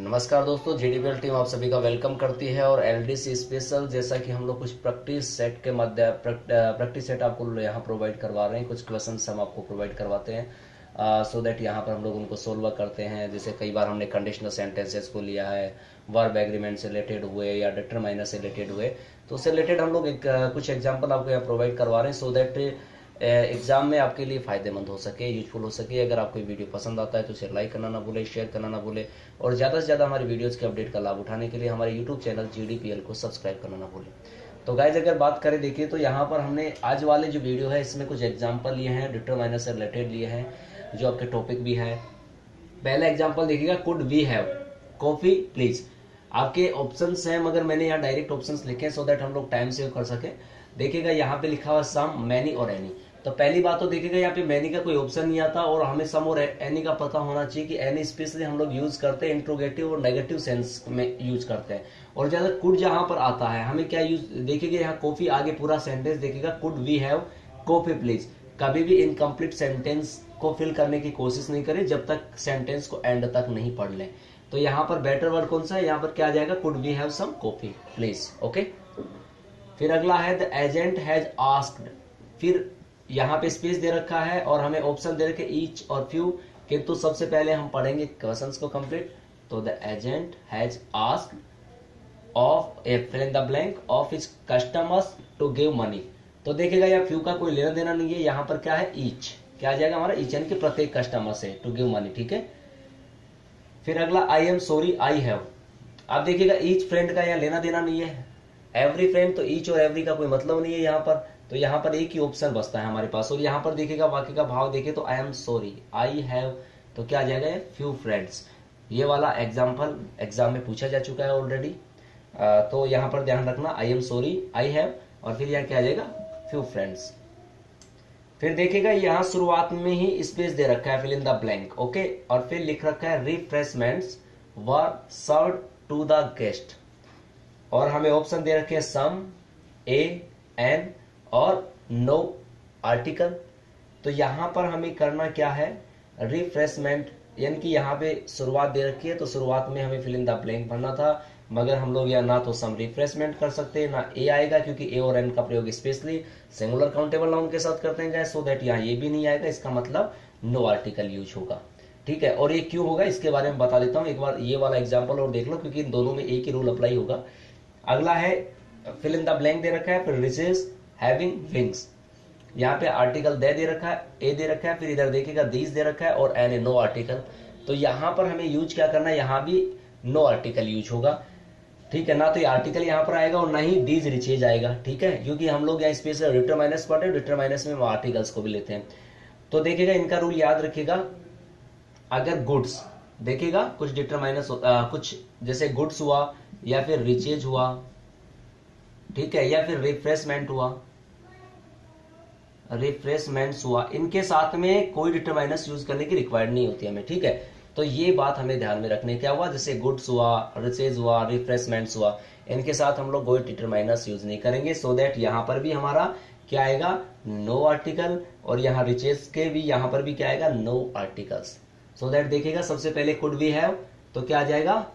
नमस्कार दोस्तों, जीडीपीएल टीम आप सभी का वेलकम करती है। और एलडीसी स्पेशल जैसा कि हम लोग कुछ प्रैक्टिस सेट के प्रैक्टिस सेट आपको यहाँ प्रोवाइड करवा रहे हैं। कुछ क्वेश्चंस हम आपको प्रोवाइड करवाते हैं सो दैट यहाँ पर हम लोग उनको सोल्व करते हैं। जैसे कई बार हमने कंडीशनल सेंटेंसेस को लिया है, वर्ब एग्रीमेंट से रिलेटेड हुए या डिटरमाइनर से रिलेटेड हुए, तो उससे रिलेटेड हम लोग कुछ एग्जाम्पल आपको यहाँ प्रोवाइड करवा रहे हैं सो दैट एग्जाम में आपके लिए फायदेमंद हो सके, यूजफुल हो सके। अगर आपको वीडियो पसंद आता है तो इसे लाइक करना ना भूले, शेयर करना ना भूले और ज़्यादा से ज़्यादा हमारी वीडियोस के अपडेट का लाभ उठाने के लिए हमारे यूट्यूब चैनल जीडीपीएल को सब्सक्राइब करना ना भूले। तो गाइज अगर बात करें, देखिए तो यहाँ पर हमने आज वाले जो वीडियो है इसमें कुछ एग्जाम्पल लिए हैं, डिटरमाइनर से रिलेटेड लिए हैं, जो आपके टॉपिक भी है। पहला एग्जाम्पल देखिएगा, could we have coffee please. आपके ऑप्शंस हैं मगर मैंने यहाँ डायरेक्ट ऑप्शंस लिखे सो दैट हम लोग टाइम सेव कर सके। देखिएगा यहाँ पे लिखा हुआ सम, मैनी और एनी। तो पहली बात तो देखिएगा यहाँ पे मैनी का कोई ऑप्शन नहीं आता और हमें सम और एनी का पता होना चाहिए कि एनी स्पेशली हम लोग यूज करते हैं इंट्रोगेटिव और नेगेटिव सेंस में यूज करते हैं। और ज्यादा कुड जहां पर आता है हमें क्या यूज, देखिएगा यहाँ कॉफी आगे पूरा सेंटेंस देखिएगा, could we have coffee please. कभी भी इनकम्प्लीट सेंटेंस को फिल करने की कोशिश नहीं करें जब तक सेंटेंस को एंड तक नहीं पढ़ लें। तो यहाँ पर बेटर वर्ड कौन सा है, यहाँ पर क्या आ जाएगा, could we have some coffee please. Okay, फिर अगला है द एजेंट हैज आस्क्ड। फिर यहाँ पे स्पेस दे रखा है और हमें ऑप्शन दे रखे ईच और फ्यू, किंतु सबसे पहले हम पढ़ेंगे क्वेश्चंस को कंप्लीट। तो the agent has asked of a fill in the blank of his customers to give money. तो देखिएगा यहाँ फ्यू का कोई लेना देना नहीं है, यहाँ पर क्या है ईच, क्या आ जाएगा हमारा ईच, यानी कि प्रत्येक कस्टमर से टू गिव मनी। ठीक है, फिर अगला आई एम सॉरी आई हैव। आप देखिएगा ईच फ्रेंड का यहाँ लेना देना नहीं है, एवरी फ्रेंड, तो ईच और एवरी का कोई मतलब नहीं है यहाँ पर। तो यहाँ पर एक ही ऑप्शन बचता है हमारे पास। और यहाँ पर देखिएगा वाक्य का भाव देखिए तो आई एम सॉरी आई हैव, तो क्या आ जाएगा फ्यू फ्रेंड्स। ये वाला एग्जाम्पल एग्जाम में पूछा जा चुका है ऑलरेडी, तो यहाँ पर ध्यान रखना आई एम सॉरी आई हैव और फिर यहाँ क्या आ जाएगा फ्यू फ्रेंड्स। फिर देखिएगा यहाँ शुरुआत में ही स्पेस दे रखा है fill in the blank. Okay, और फिर लिख रखा है refreshments were served to the guest और हमें ऑप्शन दे रखे हैं सम, ए, एन और नो आर्टिकल। तो यहां पर हमें करना क्या है, रिफ्रेशमेंट, यानी कि यहाँ पे शुरुआत दे रखी है तो शुरुआत में हमें फिल इन द ब्लैंक भरना था, मगर हम लोग यहाँ ना तो सम रिफ्रेशमेंट कर सकते हैं ना ए आएगा, क्योंकि ए और एन का प्रयोग स्पेशली सिंगुलर काउंटेबल नाउन के साथ करते हैं सो दैट यहाँ ये भी नहीं आएगा, इसका मतलब नो आर्टिकल यूज होगा। ठीक है, और ये क्यों होगा इसके बारे में बता देता हूँ, एक बार ये वाला एग्जाम्पल और देख लो, क्योंकि इन दोनों में एक ही रूल अप्लाई होगा। अगला है फिल इन द ब्लैंक दे रखा है, फिर रिचेज हैविंग विंग्स, यहाँ पे आर्टिकल दे रखा है, ए दे रखा है, फिर इधर देखिएगा दीज दे रखा है और एन ए नो आर्टिकल। तो यहाँ पर हमें यूज क्या करना है, यहाँ भी नो आर्टिकल यूज होगा। ठीक है, ना तो ये आर्टिकल यहाँ पर आएगा और ना ही दीज रिचेज आएगा। ठीक है, क्योंकि हम लोग यहाँ स्पेशल डिटरमाइनर्स पढ़े, डिटरमाइनर्स में वो आर्टिकल्स को भी लेते हैं। तो देखिएगा इनका रूल याद रखिएगा, अगर गुड्स देखिएगा कुछ डिटरमाइनर्स कुछ जैसे गुड्स हुआ या फिर रिचेज हुआ, ठीक है, या फिर रिफ्रेशमेंट हुआ, रिफ्रेशमेंट्स हुआ, इनके साथ में कोई डिटरमाइनर्स यूज करने की रिक्वायर्ड नहीं होती हमें। ठीक है, तो ये बात हमें ध्यान में रखने, क्या हुआ, जैसे गुड्स हुआ, रिचेज हुआ, रिफ्रेशमेंट्स हुआ, इनके साथ हम लोग कोई डिटरमाइनर्स यूज नहीं करेंगे सो दैट यहाँ पर भी हमारा क्या आएगा, नो आर्टिकल, और यहाँ रिचेज के भी यहाँ पर भी क्या आएगा, नो आर्टिकल्स। सो दैट देखिएगा सबसे पहले कुड वी हैव, तो क्या आ जाएगा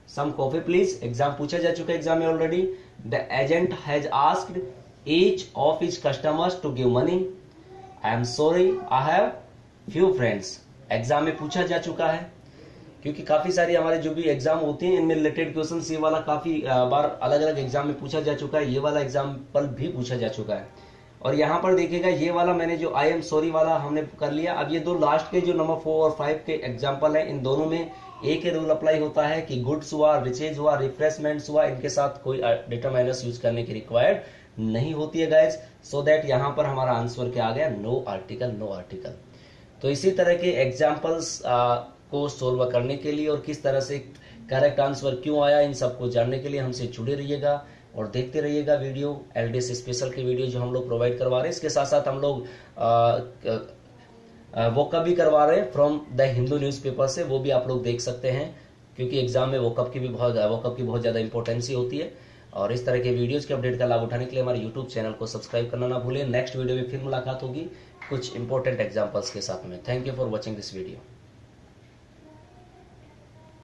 सम कॉफी प्लीज। एग्जाम पूछा जा चुका है एग्जाम में already. The agent has asked each of his customers to give money. I am sorry I have few friends, exam में पूछा जा चुका है, क्योंकि काफी सारी हमारे जो भी एग्जाम होते हैं इनमें रिलेटेड क्वेश्चन ये वाला काफी बार अलग अलग एग्जाम में पूछा जा चुका है, ये वाला एग्जाम्पल भी पूछा जा चुका है। और यहाँ पर देखिएगा ये वाला मैंने जो आई एम सॉरी वाला हमने कर लिया। अब ये दो लास्ट के जो नंबर 4 और 5 के एग्जाम्पल है, इन दोनों में एक ही रूल अप्लाई होता है कि गुड्स हुआ, रिचेज हुआ, रिफ्रेशमेंट्स हुआ, इनके साथ कोई डिटरमाइनर्स यूज करने की रिक्वायर्ड नहीं होती है गाइज, सो दैट यहाँ पर हमारा आंसर क्या आ गया, नो आर्टिकल, नो आर्टिकल। तो इसी तरह के एग्जाम्पल्स को सोल्व करने के लिए और किस तरह से करेक्ट आंसर क्यों आया, इन सबको जानने के लिए हमसे जुड़े रहिएगा और देखते रहिएगा वीडियो, एलडीसी स्पेशल की वीडियो जो हम लोग प्रोवाइड करवा रहे हैं। इसके साथ साथ हम लोग वोकअप भी करवा रहे हैं फ्रॉम द हिंदू न्यूज़पेपर से, वो भी आप लोग देख सकते हैं, क्योंकि एग्जाम में वोकअप की बहुत ज्यादा इंपॉर्टेंसी होती है। और इस तरह के वीडियोज के अपडेट का लाभ उठाने के लिए हमारे यूट्यूब चैनल को सब्सक्राइब करना ना भूलें। नेक्स्ट वीडियो में फिर मुलाकात होगी कुछ इंपॉर्टेंट एग्जाम्पल्स के साथ में। Thank you for watching this video.